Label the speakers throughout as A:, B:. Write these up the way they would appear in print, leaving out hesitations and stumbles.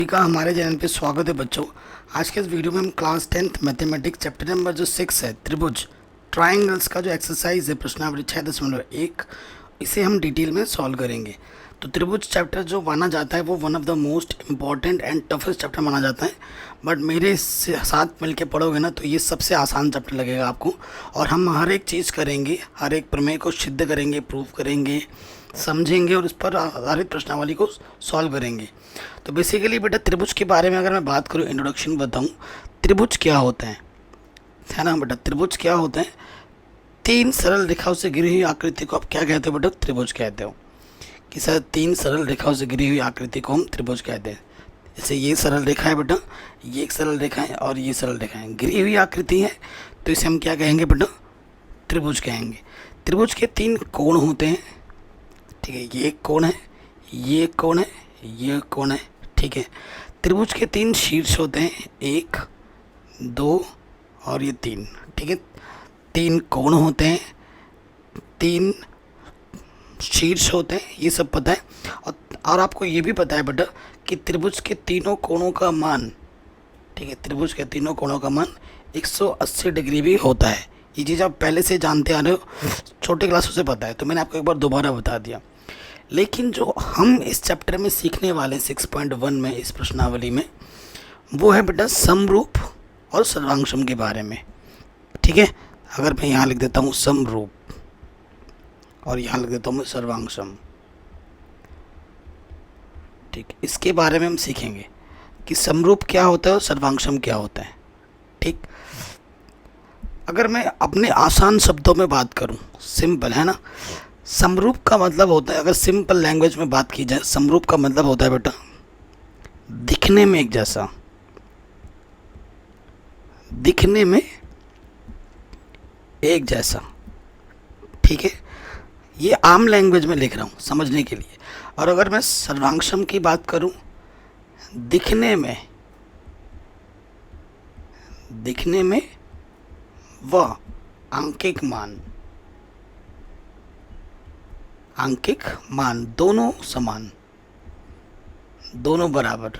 A: सभी का हमारे चैनल पे स्वागत है बच्चों। आज के इस वीडियो में हम class 10th mathematics chapter number जो 6 है त्रिभुज ट्राइंगल्स का जो एक्सरसाइज है प्रश्नावली 6.1 इसे हम डिटेल में सॉल्व करेंगे। तो त्रिभुज चैप्टर जो माना जाता है वो one of the most important and toughest chapter माना जाता है, बट मेरे साथ मिलके पढ़ोगे ना तो ये सबसे आसान चैप्टर लगेगा आपको। और हम हर एक चीज़ करेंगे, हर एक प्रमेय को सिद्ध करेंगे, प्रूव करेंगे, समझेंगे और उस पर आधारित प्रश्नावली को सॉल्व करेंगे। तो बेसिकली बेटा त्रिभुज के बारे में अगर मैं बात करूं, इंट्रोडक्शन बताऊं, त्रिभुज क्या होता है ना बेटा। त्रिभुज क्या होता है? तीन सरल रेखाओं से घिरी हुई आकृति को आप क्या कहते हो बेटा? त्रिभुज कहते हो। कि सर तीन सरल रेखाओं से घिरी हुई आकृति को हम त्रिभुज कहते हैं। जैसे ये सरल रेखा है बेटा, ये एक सरल रेखा है और ये सरल रेखा है, घिरी हुई आकृति है, तो इसे हम क्या कहेंगे बेटा? त्रिभुज कहेंगे। त्रिभुज के तीन कोण होते हैं, ठीक है। ये एक कोण है, ये एक कोण है, ये एक कोण है, ठीक है। त्रिभुज के तीन शीर्ष होते हैं, 1, 2 और ये 3, ठीक है। तीन कोण होते हैं, तीन शीर्ष होते हैं, ये सब पता है। और आपको ये भी पता है बेटा कि त्रिभुज के तीनों कोणों का मान, ठीक है, त्रिभुज के तीनों कोणों का मान 180 डिग्री भी होता है। ये चीज़ आप पहले से जानते आ रहे हो, छोटे क्लासों से पता है, तो मैंने आपको एक बार दोबारा बता दिया। लेकिन जो हम इस चैप्टर में सीखने वाले 6.1 में इस प्रश्नावली में, वो है बेटा समरूप और सर्वांशम के बारे में, ठीक है। अगर मैं यहाँ लिख देता हूँ समरूप और यहाँ लिख देता हूँ मैं सर्वांशम, ठीक, इसके बारे में हम सीखेंगे कि समरूप क्या होता है और सर्वांशम क्या होता है, ठीक। अगर मैं अपने आसान शब्दों में बात करूं, सिंपल है ना, समरूप का मतलब होता है, अगर सिंपल लैंग्वेज में बात की जाए, समरूप का मतलब होता है बेटा दिखने में एक जैसा, दिखने में एक जैसा, ठीक है। ये आम लैंग्वेज में लिख रहा हूं समझने के लिए। और अगर मैं सर्वांशम की बात करूं, दिखने में वह आंकिक मान दोनों समान, दोनों बराबर,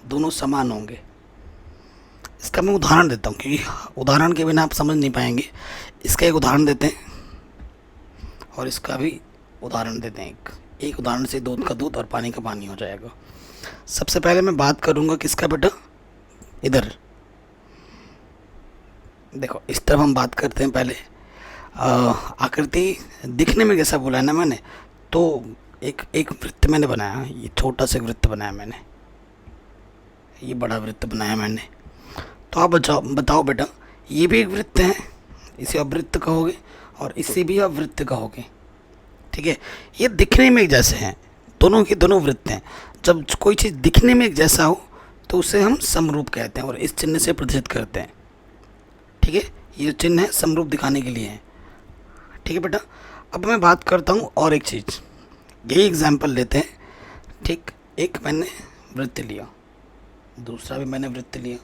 A: दोनों समान होंगे। इसका मैं उदाहरण देता हूँ क्योंकि उदाहरण के बिना आप समझ नहीं पाएंगे। इसका एक उदाहरण देते हैं और इसका भी उदाहरण देते हैं। एक उदाहरण से दूध का दूध और पानी का पानी हो जाएगा। सबसे पहले मैं बात करूँगा किसका बेटा? इधर देखो, इस तरफ हम बात करते हैं। पहले आकृति दिखने में कैसा बोला है ना मैंने, तो एक वृत्त मैंने बनाया, ये छोटा सा वृत्त बनाया मैंने, ये बड़ा वृत्त बनाया मैंने। तो आप बताओ बेटा, ये भी एक वृत्त है, इसे आप वृत्त कहोगे और इसे भी आप वृत्त कहोगे, ठीक है। ये दिखने में एक जैसे हैं, दोनों के दोनों वृत्त हैं। जब कोई चीज़ दिखने में एक जैसा हो तो उसे हम समरूप कहते हैं और इस चिन्ह से प्रदर्शित करते हैं, ठीक है। ये चिन्ह है समरूप दिखाने के लिए है, ठीक है बेटा। अब मैं बात करता हूँ और एक चीज़, यही एग्जाम्पल लेते हैं, ठीक। एक मैंने वृत्त लिया, दूसरा भी मैंने वृत्त लिया।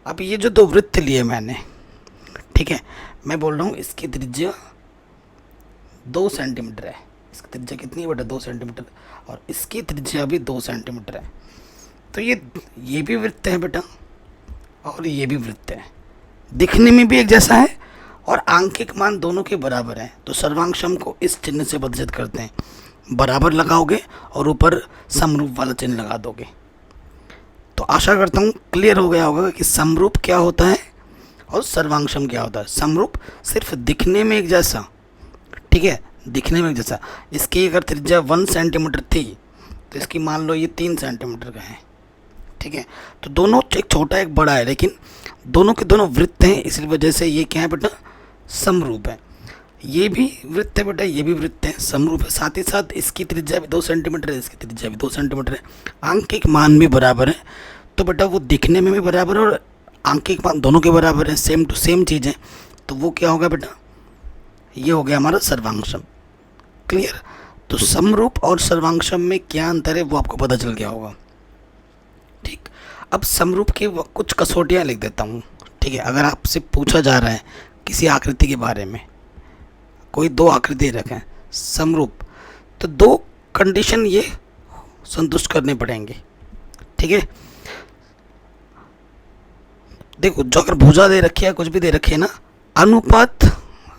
A: अब ये जो दो वृत्त लिए मैंने, ठीक है, मैं बोल रहा हूँ इसकी त्रिज्या 2 सेंटीमीटर है। इसकी त्रिज्या कितनी है बेटा? 2 सेंटीमीटर। और इसकी त्रिज्या भी 2 सेंटीमीटर है। तो ये भी वृत्त है बेटा और ये भी वृत्त है, दिखने में भी एक जैसा है और आंकिक मान दोनों के बराबर हैं। तो सर्वांशम को इस चिन्ह से प्रदर्शित करते हैं, बराबर लगाओगे और ऊपर समरूप वाला चिन्ह लगा दोगे। तो आशा करता हूँ क्लियर हो गया होगा कि समरूप क्या होता है और सर्वांशम क्या होता है। समरूप सिर्फ दिखने में एक जैसा, ठीक है, दिखने में एक जैसा। इसकी अगर त्रिज्या 1 सेंटीमीटर थी तो इसकी मान लो ये 3 सेंटीमीटर का है, ठीक है। तो दोनों, एक छोटा एक बड़ा है, लेकिन दोनों के दोनों वृत्त हैं, इस वजह से ये क्या है बेटा? समरूप है। ये भी वृत्त है बेटा, ये भी वृत्त है, समरूप है। साथ ही साथ इसकी त्रिज्या भी 2 सेंटीमीटर है, इसकी त्रिज्या भी 2 सेंटीमीटर है, आंकिक मान भी बराबर है। तो बेटा वो दिखने में भी बराबर है और आंकिक मान दोनों के बराबर है, सेम टू सेम चीज़ है। तो वो क्या होगा बेटा? ये हो गया हमारा सर्वांशम। क्लियर? तो समरूप और सर्वांशम में क्या अंतर है वो आपको पता चल गया होगा, ठीक। अब समरूप की कुछ कसौटियाँ लिख देता हूँ, ठीक है। अगर आपसे पूछा जा रहा है किसी आकृति के बारे में, कोई दो आकृति रखें समरूप, तो दो कंडीशन ये संतुष्ट करने पड़ेंगे, ठीक है। देखो जो अगर भुजा दे रखी है, कुछ भी दे रखी है ना, अनुपात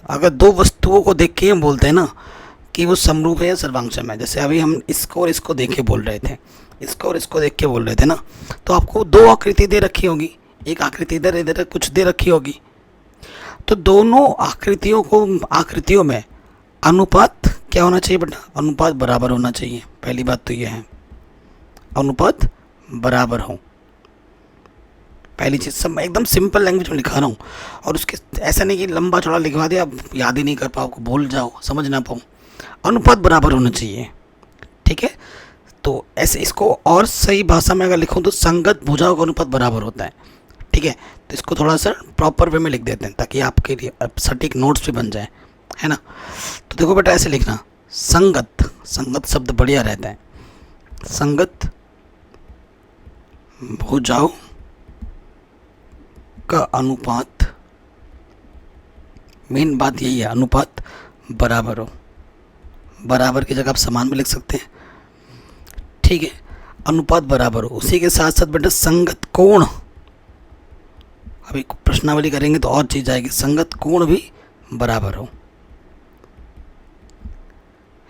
A: अगर दो वस्तुओं को देख के हम बोलते हैं ना कि वो समरूप है या सर्वांगसम है। जैसे अभी हम इसको और इसको देख के बोल रहे थे, इसको और इसको देख के बोल रहे थे ना, तो आपको दो आकृति दे रखी होगी, एक आकृति इधर इधर कुछ दे रखी होगी, तो दोनों आकृतियों में अनुपात क्या होना चाहिए बेटा? अनुपात बराबर होना चाहिए। पहली बात तो ये है, अनुपात बराबर हो। पहली चीज़, सब एकदम सिंपल लैंग्वेज में लिखा रहा हूँ, और उसके ऐसा नहीं कि लंबा चौड़ा लिखवा दिया आप याद ही नहीं कर पाओ, भूल जाओ, समझ ना पाओ। अनुपात बराबर होना चाहिए, ठीक है। तो ऐसे इसको और सही भाषा में अगर लिखूँ तो संगत भुजाओं का अनुपात बराबर होता है, ठीक है। तो इसको थोड़ा सा प्रॉपर वे में लिख देते हैं ताकि आपके लिए सटीक नोट्स भी बन जाए, है ना। तो देखो बेटा ऐसे लिखना, संगत, संगत शब्द बढ़िया रहता है, संगत भुजाओं का अनुपात, मेन बात यही है, अनुपात बराबर हो। बराबर की जगह आप समान भी लिख सकते हैं, ठीक है। अनुपात बराबर हो, उसी के साथ साथ बेटा संगत कोण, अभी प्रश्नावली करेंगे तो और चीज आएगी, संगत कोण भी बराबर हो।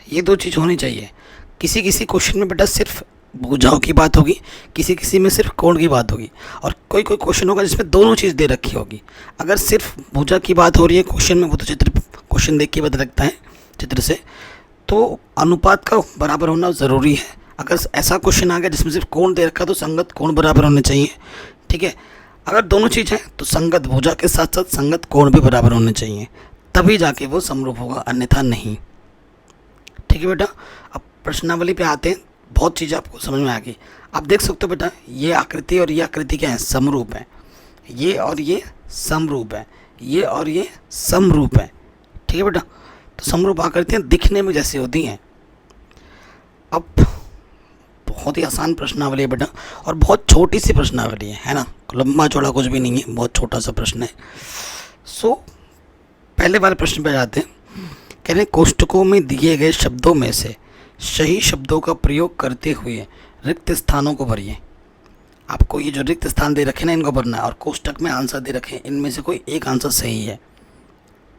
A: ये दो चीज होनी चाहिए। किसी किसी क्वेश्चन में बेटा सिर्फ भुजाओं की बात होगी, किसी किसी में सिर्फ कोण की बात होगी, और कोई कोई क्वेश्चन होगा जिसमें दोनों चीज़ दे रखी होगी। अगर सिर्फ भुजा की बात हो रही है क्वेश्चन में, वो तो चित्र क्वेश्चन देख के बता रखता है चित्र से, तो अनुपात का बराबर होना ज़रूरी है। अगर ऐसा क्वेश्चन आ गया जिसमें सिर्फ कोण दे रखा तो संगत कोण बराबर होने चाहिए, ठीक है। अगर दोनों चीज़ हैं तो संगत भुजा के साथ साथ संगत कोण भी बराबर होने चाहिए, तभी जाके वो समरूप होगा, अन्यथा नहीं, ठीक है बेटा। अब प्रश्नावली पे आते हैं, बहुत चीज़ें आपको समझ में आ गई। आप देख सकते हो बेटा ये आकृति और ये आकृति क्या है? समरूप है। ये और ये समरूप है, ये और ये समरूप है, ठीक है बेटा। तो समरूप आकृतियाँ दिखने में जैसी होती हैं। अब बहुत ही आसान प्रश्नावली है बेटा, और बहुत छोटी सी प्रश्नावली है ना, लंबा चौड़ा कुछ भी नहीं है, बहुत छोटा सा प्रश्न है। सो पहले वाले प्रश्न पे जाते हैं। कह रहे कोष्ठकों में दिए गए शब्दों में से सही शब्दों का प्रयोग करते हुए रिक्त स्थानों को भरिए। आपको ये जो रिक्त स्थान दे रखे ना, इनको भरना है, और कोष्ठक में आंसर दे रखे हैं, इनमें से कोई एक आंसर सही है,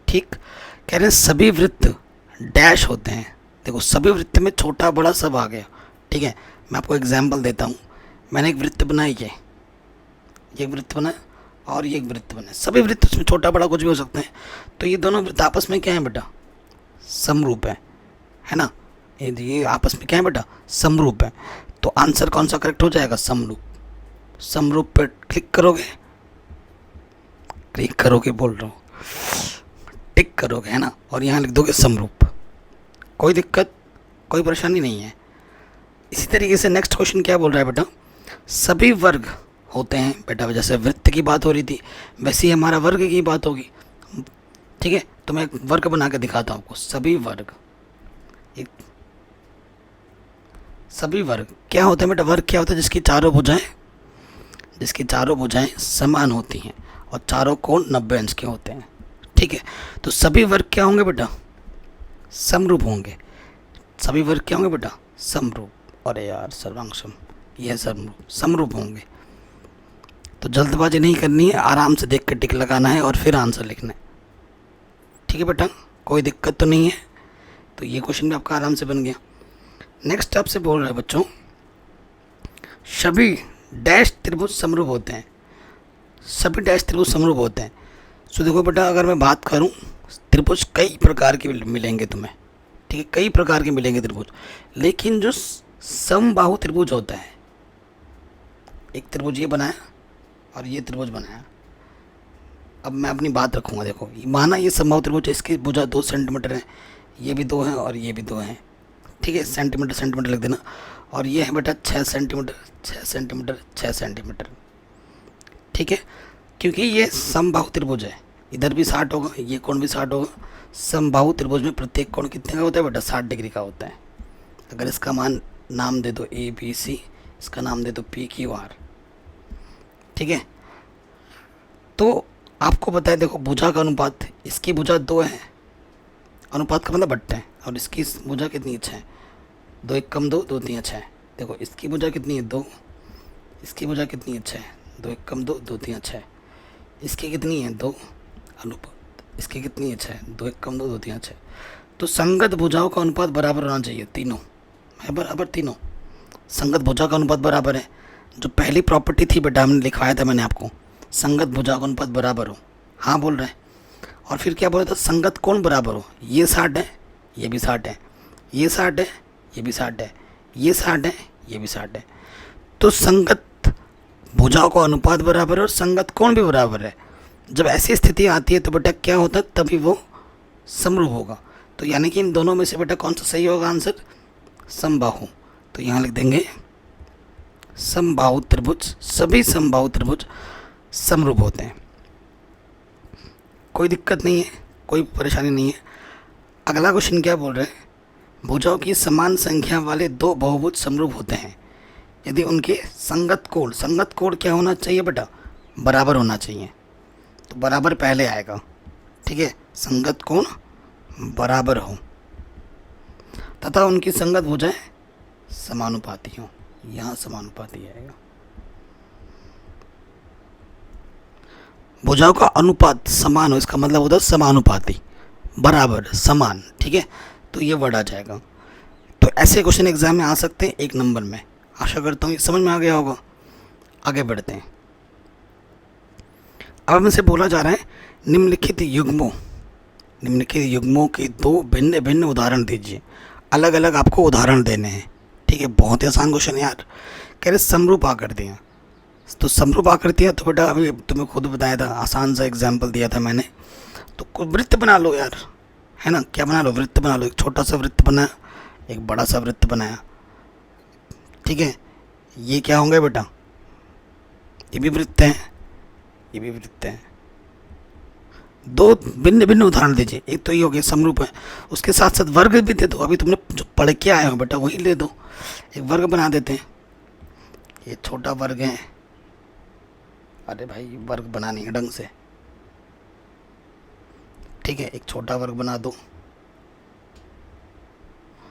A: ठीक। कह रहे हैं सभी वृत्त डैश होते हैं। देखो सभी वृत्त में छोटा बड़ा सब आ गया, ठीक है। मैं आपको एग्जाम्पल देता हूँ। मैंने एक वृत्त बनाई, ये एक वृत्त बनाया और ये एक वृत्त बनाया, सभी वृत्त उसमें छोटा बड़ा कुछ भी हो सकते हैं। तो ये दोनों वृत्त आपस में क्या है बेटा? समरूप है ना। ये आपस में क्या है बेटा? समरूप है। तो आंसर कौन सा करेक्ट हो जाएगा? समरूप। समरूप पे क्लिक करोगे, बोल रहा हूँ, टिक करोगे, है ना, और यहाँ लिख दोगे समरूप। कोई दिक्कत, कोई परेशानी नहीं है। इसी तरीके से नेक्स्ट क्वेश्चन क्या बोल रहा है बेटा? सभी वर्ग होते हैं बेटा, जैसे वृत्त की बात हो रही थी वैसे ही हमारा वर्ग की बात होगी, ठीक है। तो मैं एक वर्ग बना के दिखाता हूँ आपको। सभी वर्ग, एक सभी वर्ग क्या होते हैं बेटा? वर्ग क्या होता है? जिसकी चारों भुजाएं समान होती हैं और चारों कोण 90 अंश के होते हैं, ठीक है। तो सभी वर्ग क्या होंगे बेटा? समरूप होंगे। सभी वर्ग क्या होंगे बेटा? समरूप। अरे यार सर्वांगसम, यह समरूप होंगे। तो जल्दबाजी नहीं करनी है, आराम से देख कर टिक लगाना है और फिर आंसर लिखना है, ठीक है बेटा। कोई दिक्कत तो नहीं है। तो ये क्वेश्चन भी आपका आराम से बन गया। नेक्स्ट आपसे बोल रहा है बच्चों, सभी डैश त्रिभुज समरूप होते हैं। सभी डैश त्रिभुज समरूप होते हैं। सो देखो बेटा, अगर मैं बात करूं, त्रिभुज कई प्रकार के मिलेंगे तुम्हें, ठीक है, कई प्रकार के मिलेंगे त्रिभुज। लेकिन जो समबाहु त्रिभुज होता है, एक त्रिभुज ये बनाया और ये त्रिभुज बनाया। अब मैं अपनी बात रखूँगा। देखो माना ये समबाहु त्रिभुज है, इसकी भुजा 2 सेंटीमीटर है, ये भी 2 है और ये भी 2 है, ठीक है। सेंटीमीटर लिख देना। और ये है बेटा 6 सेंटीमीटर, 6 सेंटीमीटर, 6 सेंटीमीटर, ठीक है। क्योंकि ये समबाहु त्रिभुज है, इधर भी 60 होगा, ये कोण भी 60 होगा। समबाहु त्रिभुज में प्रत्येक कोण कितने का होता है बेटा? 60 डिग्री का होता है। अगर इसका मान नाम दे दो ABC, इसका नाम दे दो PQR, ठीक है। तो आपको पता है, देखो भुजा का अनुपात, इसकी भुजा 2 है, अनुपात का मतलब बट्टा है, और इसकी भुजा कितनी है? 6। 2 1 कम 2, 2 3 6। देखो इसकी भुजा कितनी है? 2, इसकी भुजा कितनी है 6, 2 1 कम 2, 2 3 6। इसकी कितनी है 2 अनुपात, इसकी कितनी है 6, 2 1 कम 2, 2 3 6। तो संगत भुजाओं का अनुपात बराबर होना चाहिए, तीनों है बराबर, तीनों संगत भुजा का अनुपात बराबर है। जो पहली प्रॉपर्टी थी बेटा हमने लिखवाया था मैंने आपको, संगत भुजा का अनुपात बराबर हो, हाँ बोल रहे हैं। और फिर क्या बोला था, संगत कोण बराबर हो, ये 60 है ये भी 60 है, ये 60 है ये भी 60 है, ये 60 है ये भी 60 है। तो संगत भुजाओं का अनुपात बराबर है और संगत कोण भी बराबर है। जब ऐसी स्थिति आती है तो बेटा क्या होता है, तभी वो समरूप होगा। तो यानी कि इन दोनों में से बेटा कौन सा सही होगा आंसर, समबाहु। तो यहाँ लिख देंगे समबाहु त्रिभुज, सभी समबाहु त्रिभुज समरूप होते हैं। कोई दिक्कत नहीं है, कोई परेशानी नहीं है। अगला क्वेश्चन क्या बोल रहे हैं, भुजाओं की समान संख्या वाले दो बहुभुज समरूप होते हैं यदि उनके संगत कोण क्या होना चाहिए बेटा, बराबर होना चाहिए। तो बराबर पहले आएगा, ठीक है, संगत कोण बराबर हो तथा उनकी संगत भुजाएं समानुपाती हो, यहाँ समानुपाती आएगा। भुजाओं का अनुपात समान हो, इसका मतलब होता है समानुपाती, बराबर, समान, ठीक है। तो ये वर्ड आ जाएगा। तो ऐसे क्वेश्चन एग्जाम में आ सकते हैं 1 नंबर में। आशा करता हूँ ये समझ में आ गया होगा। आगे बढ़ते हैं। अब हमसे बोला जा रहा है निम्नलिखित युग्मों के दो भिन्न भिन्न उदाहरण दीजिए। अलग अलग आपको उदाहरण देने हैं, ठीक है। बहुत ही आसान क्वेश्चन है यार। कह रहे समरूप आकृतियाँ, तो समरूप आकृतियाँ तो बेटा अभी तुम्हें खुद बताया था, आसान सा एग्जाम्पल दिया था मैंने। तो वृत्त बना लो यार, है ना, क्या बना लो, वृत्त बना लो। एक छोटा सा वृत्त बनाया, एक बड़ा सा वृत्त बनाया, ठीक है। ये क्या होंगे बेटा, ये भी वृत्त हैं, ये भी वृत्त हैं। दो भिन्न भिन्न उदाहरण दीजिए। एक तो ये हो गया समरूप है, उसके साथ साथ वर्ग भी दे दो। अभी तुमने जो पढ़ के आए हो बेटा वही ले दो। एक वर्ग बना देते हैं, ये छोटा वर्ग है। अरे भाई वर्ग बनानी है ढंग से, ठीक है। एक छोटा वर्ग बना दो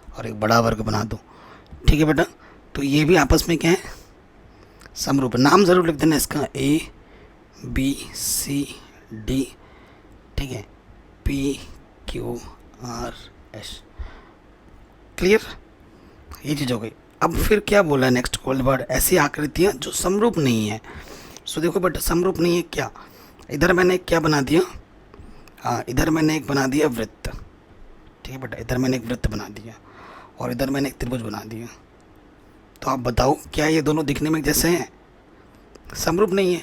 A: और एक बड़ा वर्ग बना दो, ठीक है बेटा। तो ये भी आपस में क्या है, समरूप। नाम ज़रूर लिख देना इसका, A B C D, ठीक है, P Q R S। Clear, ये चीज़ हो गई। अब फिर क्या बोला है नेक्स्ट कोल्ड वर्ड, ऐसी आकृतियाँ जो समरूप नहीं है। सो देखो बेटा समरूप नहीं है क्या, इधर मैंने क्या बना दिया, इधर मैंने एक बना दिया वृत्त, ठीक है बेटा। इधर मैंने एक वृत्त बना दिया और इधर मैंने एक त्रिभुज बना दिया। तो आप बताओ क्या ये दोनों दिखने में जैसे हैं, समरूप नहीं है।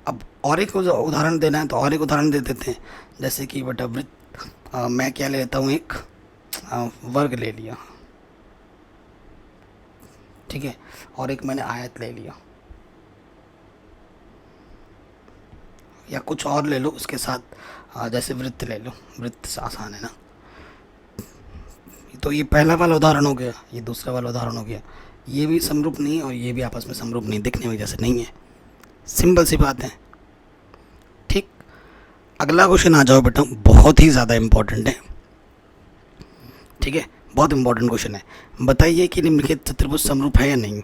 A: अब और एक उदाहरण देना है तो और एक उदाहरण दे देते हैं। जैसे कि बेटा वृत्त, मैं क्या ले लेता हूँ, एक वर्ग ले लिया, ठीक है, और एक मैंने आयत ले लिया, या कुछ और ले लो उसके साथ, जैसे वृत्त ले लो, वृत्त आसान है ना। तो ये पहला वाला उदाहरण हो गया, ये दूसरा वाला उदाहरण हो गया। ये भी समरूप नहीं है और ये भी आपस में समरूप नहीं, दिखने में जैसे नहीं है, सिंपल सी बात है, ठीक। अगला क्वेश्चन आ जाओ बेटा, बहुत ही ज़्यादा इम्पोर्टेंट है, ठीक है, बहुत इंपॉर्टेंट क्वेश्चन है। बताइए कि निम्नलिखित चतुर्भुज समरूप है या नहीं।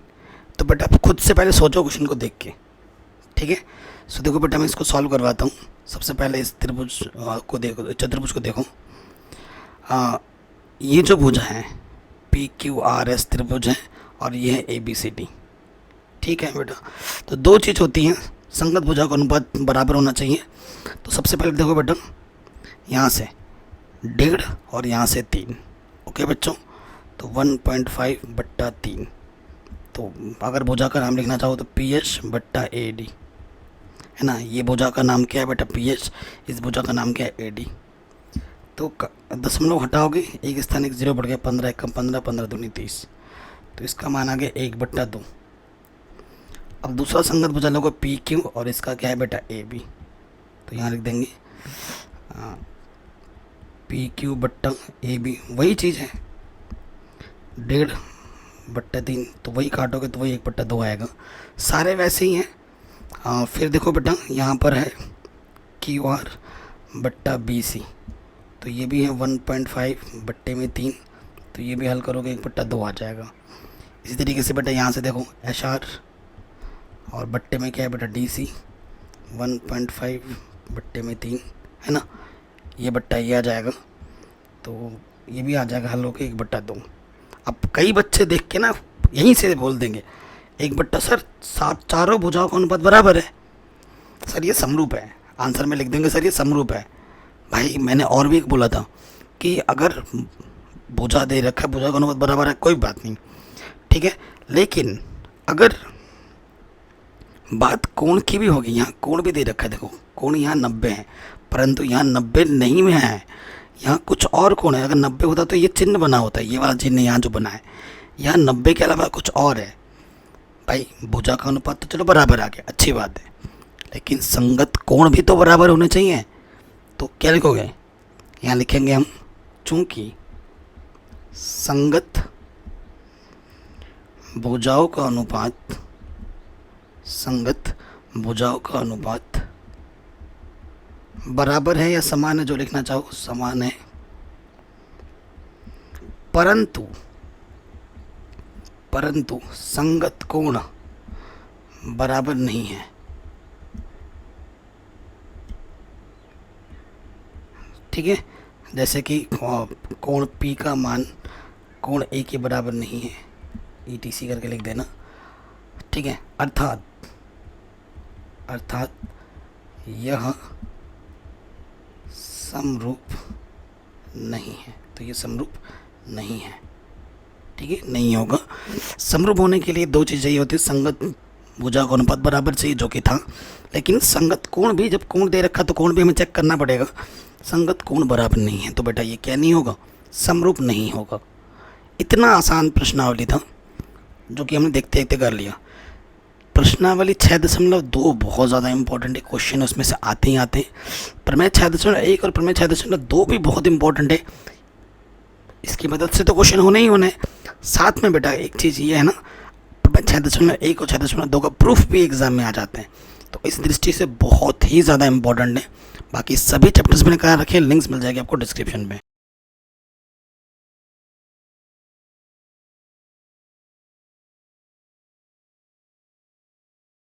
A: तो बेटा आप खुद से पहले सोचो क्वेश्चन को देख के, ठीक है। सो देखो बेटा मैं इसको सॉल्व करवाता हूँ। सबसे पहले इस त्रिभुज को देखो, चतुर्भुज को देखो। ये जो भुजा है PQRS त्रिभुज है और ये है ABCD, ठीक है बेटा। तो दो चीज़ होती हैं, संगत भुजा का अनुपात बराबर होना चाहिए। तो सबसे पहले देखो बेटा, यहाँ से 1.5 और यहाँ से 3, ओके बच्चों। तो 1.5/3। तो अगर भुजा का नाम लिखना चाहो तो PH/AD, है ना। ये भुजा का नाम क्या है बेटा, PH। इस भुजा का नाम क्या है, AD। तो दशमलव हटाओगे, एक स्थान एक 0 बढ़ गया, 15 1 15, 15 दूनी 30। तो इसका मान आ गया 1/2। अब दूसरा संगत भुजा लोगों PQ और इसका क्या है बेटा, AB। तो यहाँ लिख देंगे PQ/AB, वही चीज़ है, 1.5/3। तो वही काटोगे तो वही 1/2 आएगा, सारे वैसे ही हैं। फिर देखो बेटा यहाँ पर है QR/BC, तो ये भी है 1.5/3। तो ये भी हल करोगे 1/2 आ जाएगा। इसी तरीके से बेटा यहाँ से देखो HR और बट्टे में क्या है बेटा DC 1.5 बट्टे में 3 है ना, ये बट्टा ये आ जाएगा, तो ये भी आ जाएगा हल होके 1/2। अब कई बच्चे देख के ना यहीं से बोल देंगे 1/, सर चारों भुजाओं का अनुपात बराबर है, सर ये समरूप है, आंसर में लिख देंगे सर ये समरूप है। भाई मैंने और भी एक बोला था कि अगर भुजा दे रखा है, भुजा का अनुपात बराबर है, कोई बात नहीं, ठीक है, लेकिन अगर बात कोण की भी होगी, यहाँ कोण भी दे रखा है, देखो कोण यहाँ 90 है, परंतु यहाँ 90 नहीं में है, यहाँ कुछ और कोण है। अगर 90 होता तो ये चिन्ह बना होता है, ये वाला चिन्ह यहाँ जो बना है, यहाँ 90 के अलावा कुछ और है। भाई भुजा का अनुपात तो चलो बराबर आ गया, अच्छी बात है, लेकिन संगत कोण भी तो बराबर होने चाहिए। तो क्या लिखोगे, यहाँ लिखेंगे हम, चूंकि संगत भुजाओं का अनुपात, संगत भुजाओं का अनुपात बराबर है या समान है, जो लिखना चाहो समान है, परंतु संगत कोण बराबर नहीं है। ठीक है, जैसे कि कोण P का मान कोण A के बराबर नहीं है, ETC करके लिख देना, ठीक है, अर्थात यह समरूप नहीं है, तो ये समरूप नहीं है, ठीक है, नहीं होगा। समरूप होने के लिए दो चीज़ चाहिए होती है, संगत भुजा का अनुपात बराबर चाहिए जो कि था, लेकिन संगत कोण भी, जब कोण दे रखा तो कोण भी हमें चेक करना पड़ेगा, संगत कोण बराबर नहीं है, तो बेटा ये क्या नहीं होगा, समरूप नहीं होगा। इतना आसान प्रश्नावली था जो कि हमने देखते देखते कर लिया। प्रश्नावली 6.2 बहुत ज़्यादा इंपॉर्टेंट है, क्वेश्चन उसमें से आते ही आते हैं। प्रमेय 6.1 और प्रमेय 6.2 भी बहुत इंपॉर्टेंट है, इसकी मदद से तो क्वेश्चन होने ही होने हैं। साथ में बेटा एक चीज़ ये है ना, प्रमेय 6.1 और 6.2 का प्रूफ भी एग्जाम में आ जाते हैं, तो इस दृष्टि से बहुत ही ज़्यादा इंपॉर्टेंट है। बाकी सभी चैप्टर्स मैंने करा रखे हैं, लिंक्स मिल जाएगी आपको डिस्क्रिप्शन में।